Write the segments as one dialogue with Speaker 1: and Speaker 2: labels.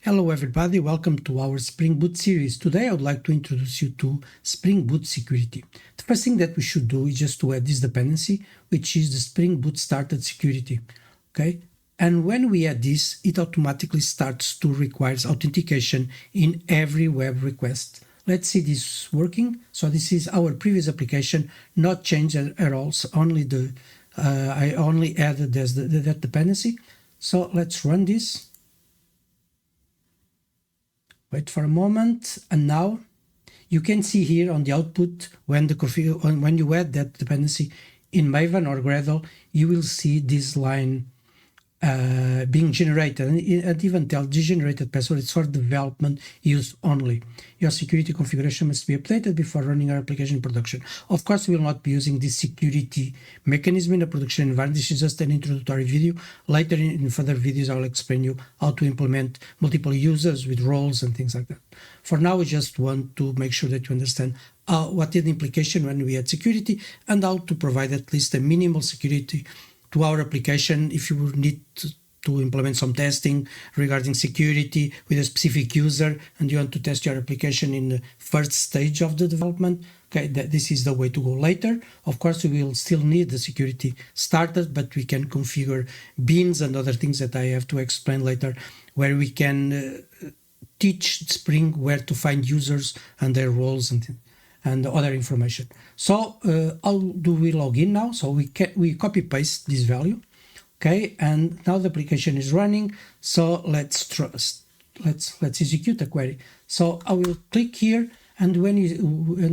Speaker 1: Hello everybody, welcome to our Spring Boot series. Today I would like to introduce you to Spring Boot security. The first thing that we should do is just to add this dependency, which is the Spring Boot started security. Okay, and when we add this, it automatically starts to require authentication in every web request. Let's see this working. So this is our previous application, not changed at all. So only I only added that dependency. So let's run this. Wait for a moment, and now you can see here on the output when you add that dependency in Maven or Gradle, you will see this line being generated, and it even tells the generated password is for development use only. Your security configuration must be updated before running our application in production. Of course, we will not be using this security mechanism in a production environment. This is just an introductory video. Later in further videos, I will explain you how to implement multiple users with roles and things like that. For now, we just want to make sure that you understand what is the implication when we add security and how to provide at least a minimal security to our application if you need to implement some testing regarding security with a specific user and you want to test your application in the first stage of the development. Okay, this is the way to go later. Of course, we will still need the security started, but we can configure beans and other things that I have to explain later, where we can teach Spring where to find users and their roles and other information. So how do we log in now? So we copy paste this value, okay, and now the application is running. So let's execute the query. So I will click here, and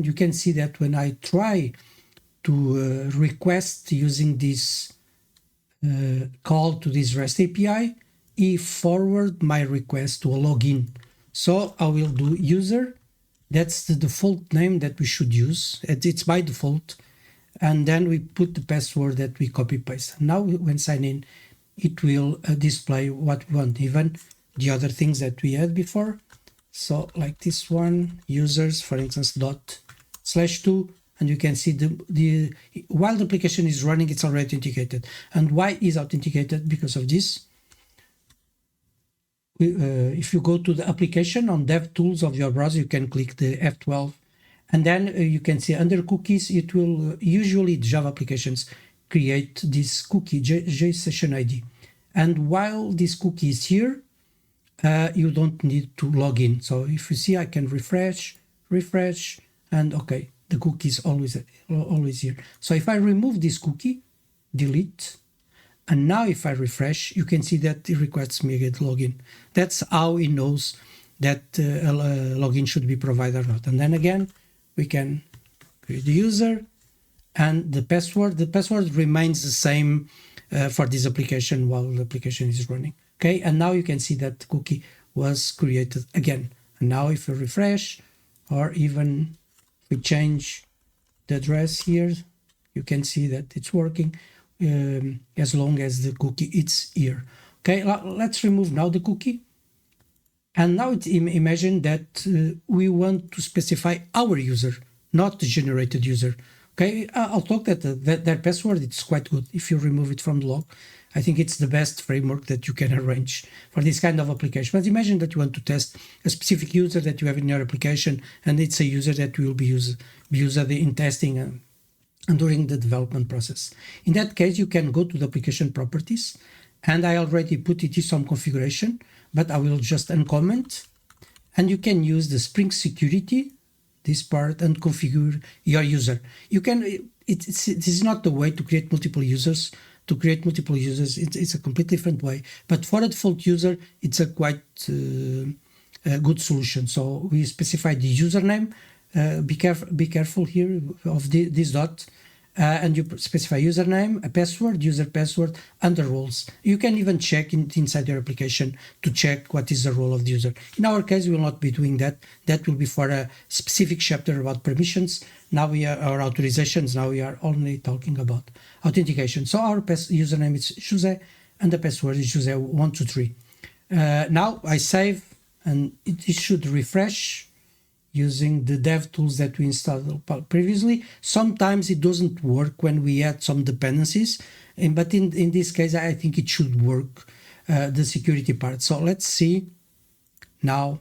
Speaker 1: you can see that when I try to request using this call to this REST API, it forward my request to a login. So I will do user. That's the default name that we should use. It's by default. And then we put the password that we copy paste. Now when sign in, it will display what we want, even the other things that we had before. So like this one, users, for instance, /2, and you can see while the application is running, it's already authenticated. And why is authenticated? Because of this. If you go to the application on dev tools of your browser, you can click the F12, and then you can see under cookies, it will usually Java applications create this cookie JSESSIONID. And while this cookie is here, you don't need to log in. So if you see, I can refresh, and okay, the cookie is always here. So if I remove this cookie, delete, and now if I refresh, you can see that it requests me again login. That's how it knows that a login should be provided or not. And then again, we can create the user and the password. The password remains the same for this application while the application is running. Okay, and now you can see that the cookie was created again. And now if we refresh, or even if we change the address here, you can see that it's working. As long as the cookie is here. Okay, let's remove now the cookie. And now imagine that we want to specify our user, not the generated user. Okay, I'll talk that their password, it's quite good if you remove it from the log. I think it's the best framework that you can arrange for this kind of application. But imagine that you want to test a specific user that you have in your application, and it's a user that will be used in testing and during the development process. In that case, you can go to the application properties, and I already put it in some configuration, but I will just uncomment, and you can use the Spring security, this part, and configure your user. You can, this is not the way to create multiple users. To create multiple users, it's a completely different way. But for a default user, it's a quite a good solution. So we specify the username. Be careful here of this dot, and you specify username, a password, user password, and the roles. You can even check inside your application to check what is the role of the user. In our case, we will not be doing that. That will be for a specific chapter about permissions. Now our authorizations. Now we are only talking about authentication. So our username is Jose, and the password is Jose123. Now I save, and it should refresh using the dev tools that we installed previously. Sometimes it doesn't work when we add some dependencies, but in this case, I think it should work, the security part. So let's see Now,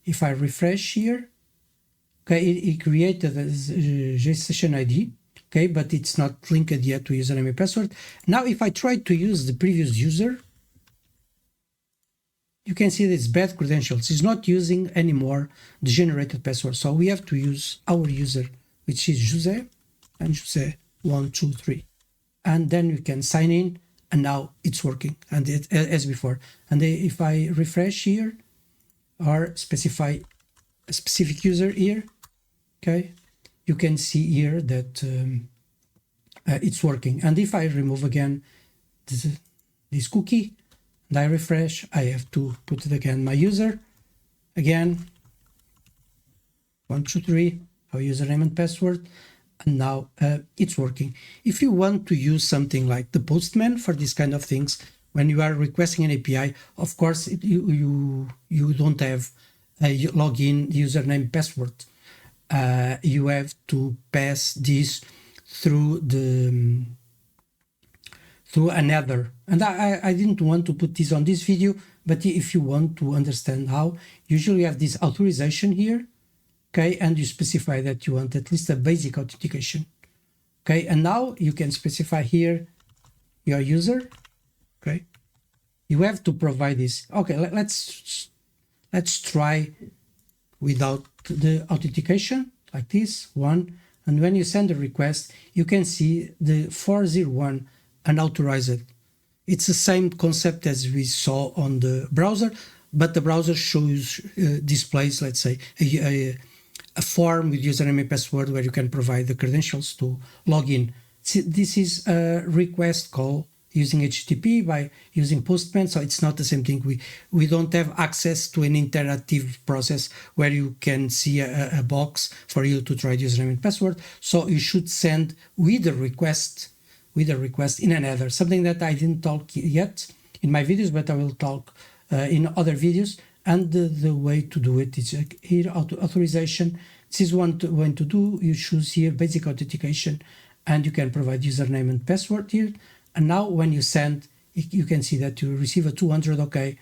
Speaker 1: if I refresh here, okay, it created a JSESSION ID, okay, but it's not linked yet to username and password. Now, if I try to use the previous user, you can see that it's bad credentials. It's not using anymore the generated password. So we have to use our user, which is Jose, and Jose 123. And then we can sign in, and now it's working, and as before. And if I refresh here or specify a specific user here, okay, you can see here that it's working. And if I remove again this cookie and I refresh, I have to put it again, my user, again, 123, our username and password, and now it's working. If you want to use something like the Postman for these kind of things, when you are requesting an API, of course, you don't have a login username password. You have to pass this through another. And I didn't want to put this on this video, but if you want to understand how, usually you have this authorization here, okay, and you specify that you want at least a basic authentication, okay, and now you can specify here your user, okay. You have to provide this. Okay, let's try without the authentication, like this one, and when you send a request, you can see the 401 unauthorized. It's the same concept as we saw on the browser, but the browser displays, let's say, a form with username and password where you can provide the credentials to log in. See, this is a request call using HTTP by using Postman, so it's not the same thing. We don't have access to an interactive process where you can see a box for you to try username and password. So you should send with a request in another, something that I didn't talk yet in my videos, but I will talk in other videos. And the way to do it is here, authorization. This is one way to do. You choose here basic authentication, and you can provide username and password here. And now when you send, you can see that you receive a 200 OK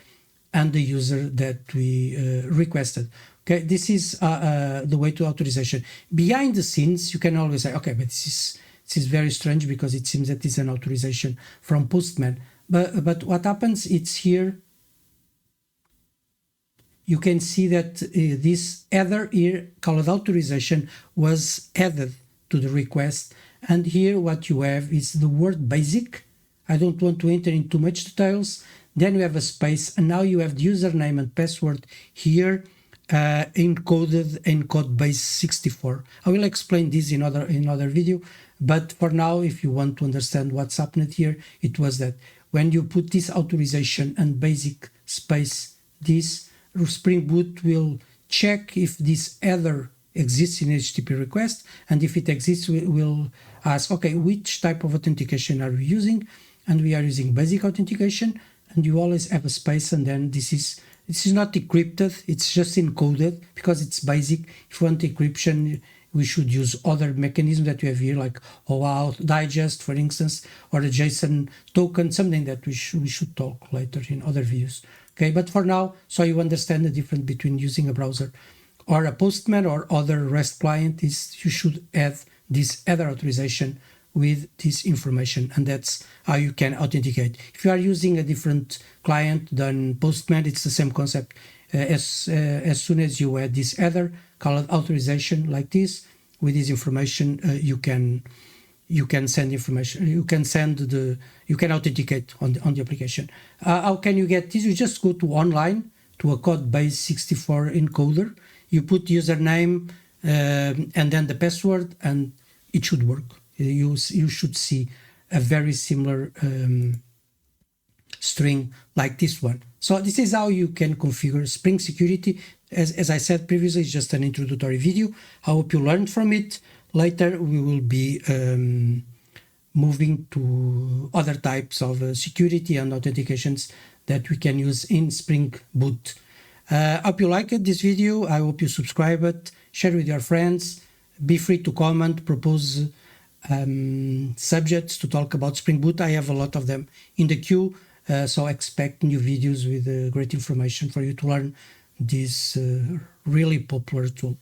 Speaker 1: and the user that we requested. Okay, this is the way to authorization. Behind the scenes, you can always say, okay, but this is very strange because it seems that it's an authorization from Postman. But what happens, it's here. You can see that this header here called authorization was added to the request. And here what you have is the word basic. I don't want to enter in too much details. Then you have a space, and now you have the username and password here encoded in code base 64. I will explain this in other video, but for now, if you want to understand what's happened here, it was that when you put this authorization and basic space, this Spring Boot will check if this header exists in HTTP request, and if it exists, we'll ask, okay, which type of authentication are we using? And we are using basic authentication, and you always have a space, and then this is not encrypted, it's just encoded because it's basic. If you want encryption, we should use other mechanisms that we have here, like OAuth digest, for instance, or a JSON token, something that we should talk later in other videos. Okay, but for now, so you understand the difference between using a browser or a Postman or other REST client, is you should add this header authorization with this information, and that's how you can authenticate. If you are using a different client than Postman, it's the same concept. As soon as you add this header called authorization like this, with this information, you can send information. You can authenticate on the application. How can you get this? You just go to online to a code base 64 encoder. You put username and then the password, and it should work. You should see a very similar string like this one. So this is how you can configure Spring Security. As I said previously, it's just an introductory video. I hope you learned from it. Later we will be moving to other types of security and authentications that we can use in Spring Boot. Hope you liked this video. I hope you subscribe it, share with your friends. Be free to comment, propose subjects to talk about Spring Boot. I have a lot of them in the queue, so expect new videos with great information for you to learn this really popular tool.